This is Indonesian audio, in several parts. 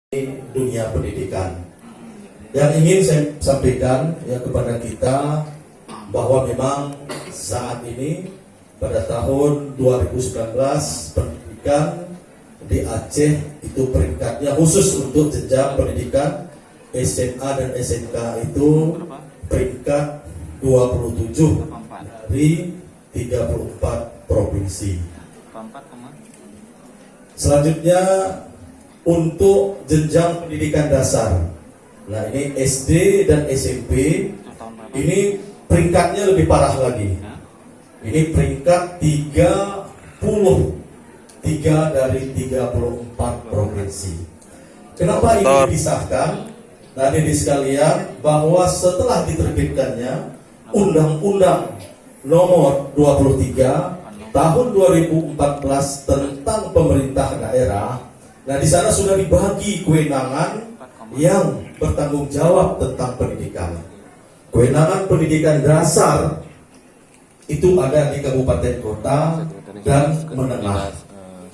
dunia pendidikan. Yang ingin saya sampaikan ya kepada kita bahwa memang saat ini pada tahun 2019 pendidikan di Aceh itu peringkatnya khusus untuk jenjang pendidikan SMA dan SMK itu peringkat 27 dari 34 provinsi. Selanjutnya untuk jenjang pendidikan dasar, nah ini SD dan SMP, ini peringkatnya lebih parah lagi. Ini peringkat 33 dari 34 provinsi. Kenapa ini dipisahkan? Nah ini sekalian, bahwa setelah diterbitkannya Undang-Undang Nomor 23 Tahun 2014 tentang pemerintah daerah. Nah di sana sudah dibagi kewenangan yang bertanggung jawab tentang pendidikan. Kewenangan pendidikan dasar itu ada di kabupaten kota dan menengah.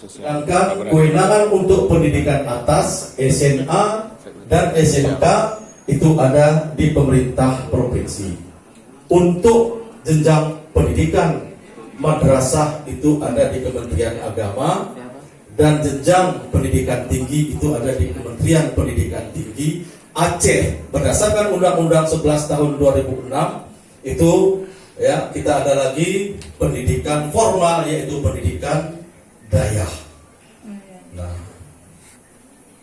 Sedangkan kewenangan untuk pendidikan atas SMA dan SMK itu ada di pemerintah provinsi. Untuk jenjang pendidikan madrasah itu ada di Kementerian Agama, dan jenjang pendidikan tinggi itu ada di Kementerian Pendidikan Tinggi Aceh. Berdasarkan Undang-Undang 11 tahun 2006 itu ya, kita ada lagi pendidikan formal, yaitu pendidikan daya. Nah,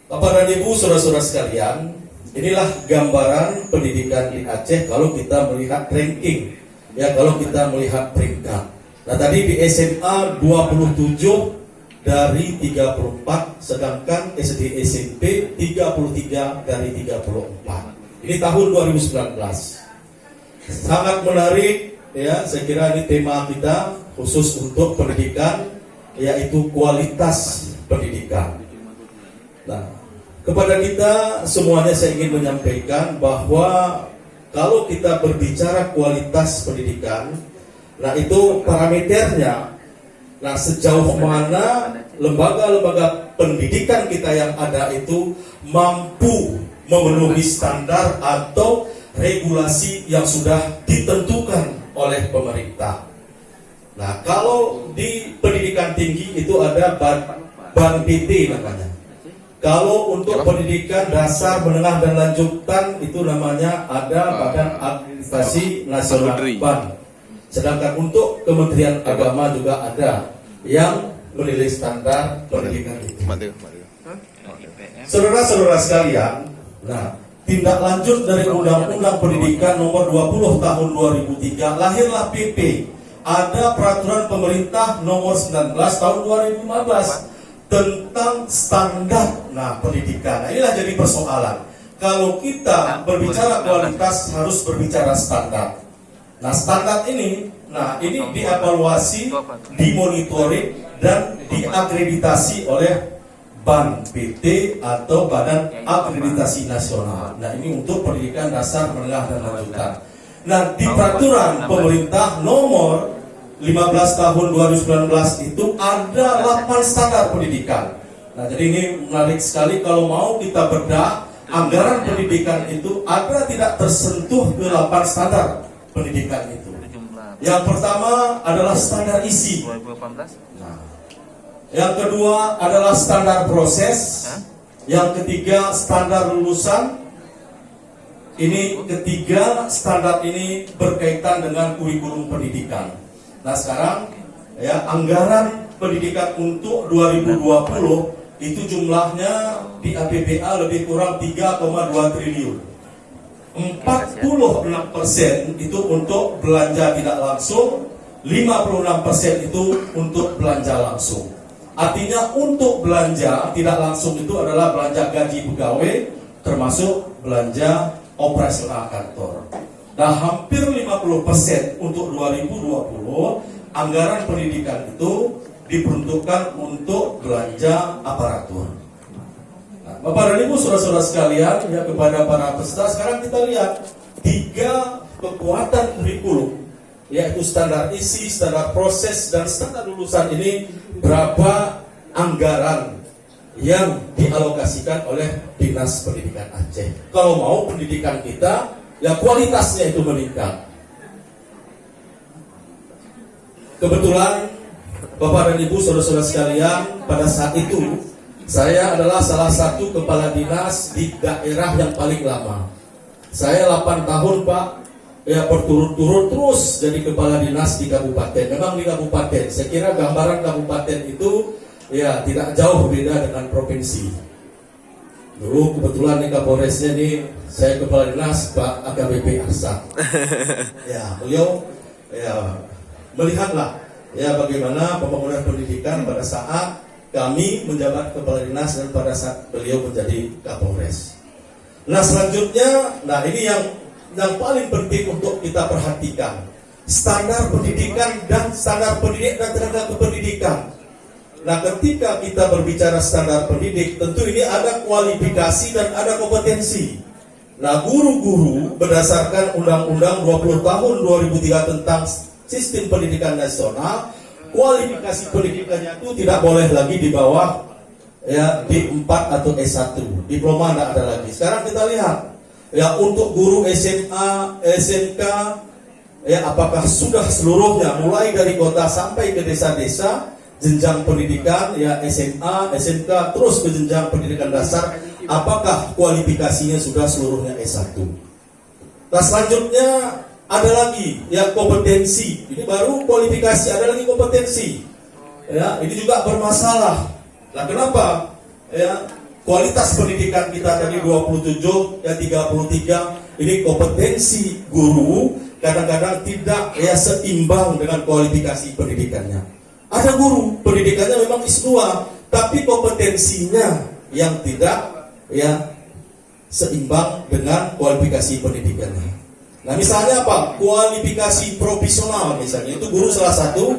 Bapak dan Ibu, saudara-saudara sekalian, inilah gambaran pendidikan di Aceh kalau kita melihat ranking, ya, kalau kita melihat peringkat. Nah tadi di SMA 27 dari 34, sedangkan SD SMP 33 dari 34. Ini tahun 2019. Sangat menarik ya, saya kira ini tema kita khusus untuk pendidikan, yaitu kualitas pendidikan. Nah, kepada kita semuanya saya ingin menyampaikan bahwa kalau kita berbicara kualitas pendidikan, nah itu parameternya. Nah sejauh mana lembaga-lembaga pendidikan kita yang ada itu mampu memenuhi standar atau regulasi yang sudah ditentukan oleh pemerintah. Nah kalau di pendidikan tinggi itu ada BAN PT namanya. Kalau untuk pendidikan dasar, menengah dan lanjutan itu namanya ada Badan Akreditasi Nasional BAN. Sedangkan untuk Kementerian Agama juga ada yang menilai standar pendidikan itu. Saudara-saudara sekalian, nah tindak lanjut dari Undang-Undang Pendidikan Nomor 20 Tahun 2003 lahirlah PP. Ada Peraturan Pemerintah Nomor 19 Tahun 2015 tentang standar pendidikan. Nah, inilah jadi persoalan. Kalau kita berbicara kualitas harus berbicara standar. Nah standar ini, ini dievaluasi, dimonitoring dan diakreditasi oleh BAN PT atau Badan Akreditasi Nasional. Nah ini untuk pendidikan dasar, menengah dan lanjutan. Nah di peraturan pemerintah nomor 15 tahun 2019 itu ada 8 standar pendidikan. Nah jadi ini menarik sekali, kalau mau kita bedah anggaran pendidikan itu ada tidak tersentuh ke 8 standar pendidikan itu. Yang pertama adalah standar isi. Nah, yang kedua adalah standar proses. Yang ketiga standar lulusan. Ini ketiga standar ini berkaitan dengan kurikulum pendidikan. Nah sekarang ya, anggaran pendidikan untuk 2020 itu jumlahnya di APBA lebih kurang 3,2 triliun. 46% itu untuk belanja tidak langsung, 56% itu untuk belanja langsung. Artinya untuk belanja tidak langsung itu adalah belanja gaji pegawai, termasuk belanja operasional kantor. Nah hampir 50% untuk 2020 anggaran pendidikan itu diperuntukkan untuk belanja aparatur. Bapak dan Ibu, saudara-saudara sekalian, ya, kepada para peserta, sekarang kita lihat 3 kekuatan kurikulum, yaitu standar isi, standar proses, dan standar lulusan ini berapa anggaran yang dialokasikan oleh Dinas Pendidikan Aceh. Kalau mau pendidikan kita, ya kualitasnya itu meningkat. Kebetulan Bapak dan Ibu, saudara-saudara sekalian, pada saat itu saya adalah salah satu kepala dinas di daerah yang paling lama. Saya 8 tahun Pak, ya berturut-turut terus jadi kepala dinas di kabupaten. Memang di kabupaten, saya kira gambaran kabupaten itu ya tidak jauh beda dengan provinsi. Dulu kebetulan nih Kapolresnya nih saya kepala dinas Pak AKBP Arsak. Ya beliau ya melihatlah ya bagaimana pembangunan pendidikan pada saat kami menjabat kepala dinas dan pada saat beliau menjadi Kapolres. Nah selanjutnya, nah ini yang paling penting untuk kita perhatikan, standar pendidikan dan standar pendidik dan tenaga kependidikan. Nah ketika kita berbicara standar pendidik, tentu ini ada kualifikasi dan ada kompetensi. Nah guru-guru berdasarkan Undang-Undang 20 tahun 2003 tentang Sistem Pendidikan Nasional, kualifikasi pendidikannya itu tidak boleh lagi di bawah ya D4 atau S1, diploma tidak ada lagi. Sekarang kita lihat ya untuk guru SMA, SMK, ya apakah sudah seluruhnya mulai dari kota sampai ke desa-desa, jenjang pendidikan ya SMA, SMK terus ke jenjang pendidikan dasar, apakah kualifikasinya sudah seluruhnya S1. Nah selanjutnya ada lagi ya kompetensi, ini baru kualifikasi, ada lagi kompetensi ya, ini juga bermasalah. Nah kenapa ya kualitas pendidikan kita tadi 27 ya 33, ini kompetensi guru kadang-kadang tidak ya seimbang dengan kualifikasi pendidikannya. Ada guru pendidikannya memang S2, tapi kompetensinya yang tidak ya seimbang dengan kualifikasi pendidikannya. Nah misalnya apa? Kualifikasi profesional misalnya, itu guru salah satu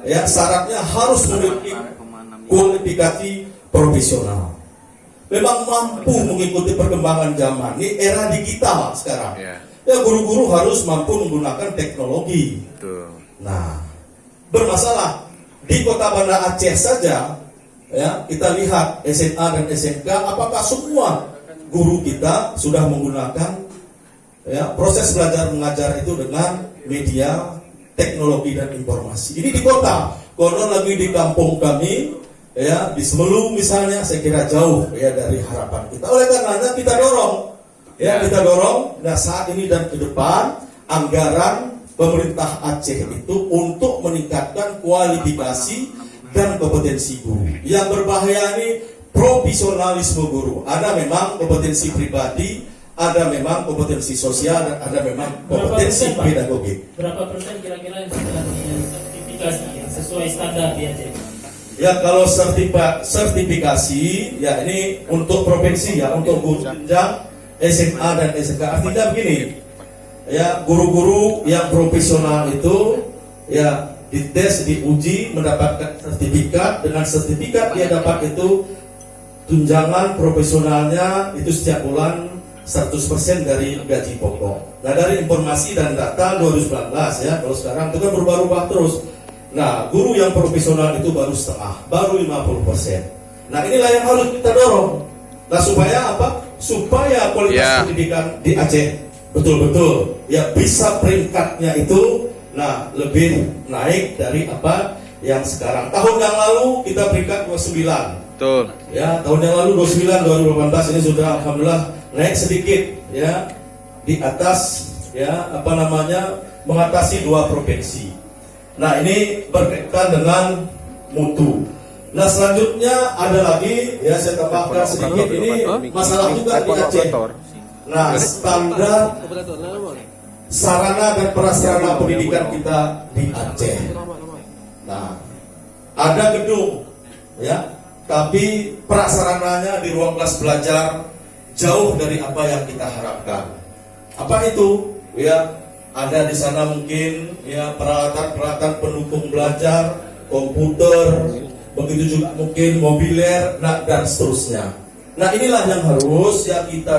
ya syaratnya harus memiliki kualifikasi profesional. Memang mampu mengikuti perkembangan zaman. Ini era digital sekarang. Ya guru-guru harus mampu menggunakan teknologi. Nah bermasalah di Kota Banda Aceh saja ya, kita lihat SMA dan SMK, apakah semua guru kita sudah menggunakan ya proses belajar mengajar itu dengan media teknologi dan informasi. Ini di kota, konon lagi di kampung kami ya di Semeru misalnya, saya kira jauh ya dari harapan kita. Oleh karenanya kita dorong ya kita dorong nah saat ini dan ke depan anggaran pemerintah Aceh itu untuk meningkatkan kualifikasi dan kompetensi guru. Yang berbahaya ini profesionalisme guru. Ada memang kompetensi pribadi, ada memang kompetensi sosial, dan ada memang kompetensi pedagogik. Berapa persen kira-kira yang sudah sertifikasi yang sesuai standar di Aceh? Ya kalau sertifikasi ya ini untuk provinsi ya, untuk guru jenjang SMA dan SMK. Artinya begini, ya guru-guru yang profesional itu ya dites, diuji, mendapatkan sertifikat. Dengan sertifikat dia dapat itu tunjangan profesionalnya itu setiap bulan 100% dari gaji pokok. Nah dari informasi dan data 2019 ya, kalau sekarang itu kan berubah-ubah terus. Nah guru yang profesional itu baru setengah, baru 50%. Nah inilah yang harus kita dorong. Nah supaya apa? Supaya kualitas pendidikan di Aceh betul-betul ya bisa peringkatnya itu nah lebih naik dari apa yang sekarang. Tahun yang lalu kita peringkat 29. Betul. Ya, tahun yang lalu 29, 2018 ini sudah alhamdulillah naik sedikit ya di atas ya apa namanya mengatasi 2 provinsi. Nah, ini berkaitan dengan mutu. Nah, selanjutnya ada lagi ya saya tambahkan sedikit ini masalah juga di Aceh. Nah, standar sarana dan prasarana pendidikan kita di Aceh. Nah, ada gedung ya, tapi prasarananya di ruang kelas belajar jauh dari apa yang kita harapkan. Apa itu? Ya, ada di sana mungkin ya peralatan-peralatan pendukung belajar, komputer, begitu juga mungkin mobiler, nah, dan seterusnya. Nah, inilah yang harus ya kita